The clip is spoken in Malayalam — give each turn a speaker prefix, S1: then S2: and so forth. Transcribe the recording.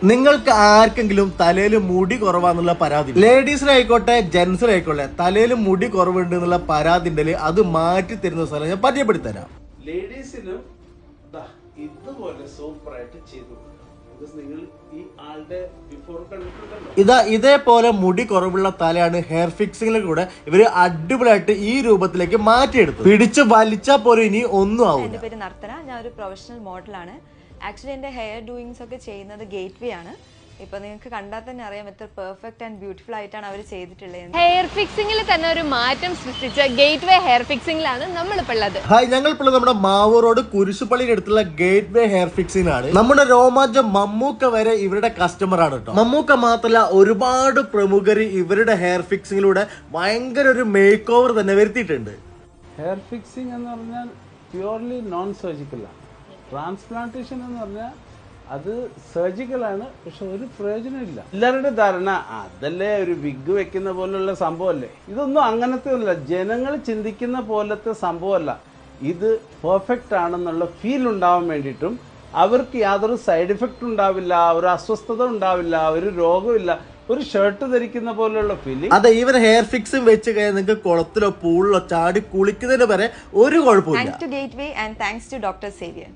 S1: നിങ്ങൾക്ക് ആർക്കെങ്കിലും തലയിൽ മുടി കുറവാന്നുള്ള പരാതി, ലേഡീസിനായിക്കോട്ടെ ജെന്റ്സിനായിക്കോട്ടെ, തലയിൽ മുടി കുറവുണ്ട് എന്നുള്ള പരാതി ഉണ്ടെങ്കിൽ അത് മാറ്റി തരുന്ന സ്ഥലം ഞാൻ പരിചയപ്പെടുത്തി തരാം.
S2: ലേഡീസിനും ഇതുപോലെ സൂപ്പറായിട്ട് ചെയ്തു. നിങ്ങൾ ഈ ആളുടെ ബിഫോർ കണ്ടിട്ടുണ്ടല്ലോ.
S1: ഇതേപോലെ മുടി കുറവുള്ള തലയാണ് ഹെയർ ഫിക്സിംഗിൽ കൂടെ ഇവര് അടിപൊളിയായിട്ട് ഈ രൂപത്തിലേക്ക് മാറ്റിയെടുത്തു. പിടിച്ച് വലിച്ചാൽ പോലും ഇനി ഒന്നും ആവും.
S3: എന്റെ പേര് നർത്തന, ഞാൻ ഒരു പ്രൊഫഷണൽ മോഡലാണ്. ആക്ച്വലി എന്റെ ഹെയർ ഡൂയിങ്സ് ഒക്കെ ചെയ്യുന്നത് ഗേറ്റ് വേ ആണ്. ഇപ്പൊ നിങ്ങൾക്ക് കണ്ടാൽ തന്നെ അറിയാം എത്ര പെർഫെക്റ്റ് ആൻഡ് ബ്യൂട്ടിഫുൾ ആയിട്ടാണ് അവർ ചെയ്തിട്ടുള്ളത്.
S4: ഹെയർ ഫിക്സിംഗിൽ തന്നെ ഒരു മാറ്റം സൃഷ്ടിച്ച ഗേറ്റ് വേ ഹെയർ ഫിക്സിംഗിലാണ് നമ്മളിപ്പോൾ ഉള്ളത്.
S1: ഹായ്, ഞങ്ങളിപ്പോൾ നമ്മുടെ മാവൂർ റോഡ് കുരിശുപള്ളിയുടെ അടുത്തുള്ള ഗേറ്റ് വേ ഹെയർ ഫിക്സിംഗിനാണ്. നമ്മുടെ രോമാഞ്ചം മമ്മൂക്ക വരെ ഇവരുടെ കസ്റ്റമർ ആണ് കേട്ടോ. മമ്മൂക്ക മാത്രമല്ല, ഒരുപാട് പ്രമുഖർ ഇവരുടെ ഹെയർ ഫിക്സിംഗിലൂടെ ഭയങ്കര ഒരു മേക്ക് ഓവർ തന്നെ വരുത്തിയിട്ടുണ്ട്.
S2: ഹെയർ ഫിക്സിംഗ് എന്ന് പറഞ്ഞാൽ പ്യുവർലി നോൺ സർജിക്കലാണ്. ട്രാൻസ്പ്ലാന്റേഷൻ എന്ന് പറഞ്ഞാൽ അത് സർജിക്കലാണ്, പക്ഷെ ഒരു പ്രയോജനമില്ല. എല്ലാവരുടെ ധാരണ അതല്ലേ ഒരു വിഗ് വെക്കുന്ന പോലുള്ള സംഭവമല്ലേ. ഇതൊന്നും അങ്ങനത്തെ ഒന്നുമില്ല. ജനങ്ങൾ ചിന്തിക്കുന്ന പോലത്തെ സംഭവമല്ല. ഇത് പെർഫെക്റ്റ് ആണെന്നുള്ള ഫീൽ ഉണ്ടാവാൻ വേണ്ടിയിട്ടും അവർക്ക് യാതൊരു സൈഡ് ഇഫക്റ്റ് ഉണ്ടാവില്ല, ഒരു അസ്വസ്ഥത ഉണ്ടാവില്ല, ഒരു രോഗമില്ല, ഒരു ഷർട്ട് ധരിക്കുന്ന പോലുള്ള ഫീലിംഗ്.
S1: അതെ, ഈവൻ ഹെയർ ഫിക്സിംഗ് വെച്ച് കഴിഞ്ഞാൽ നിങ്ങൾക്ക് കുളത്തിലോ പൂളിലോ ചാടി കുളിക്കുന്നതിന് വരെ ഒരു കുഴപ്പമില്ല.
S3: Thanks to gateway and thanks to doctor Xavier.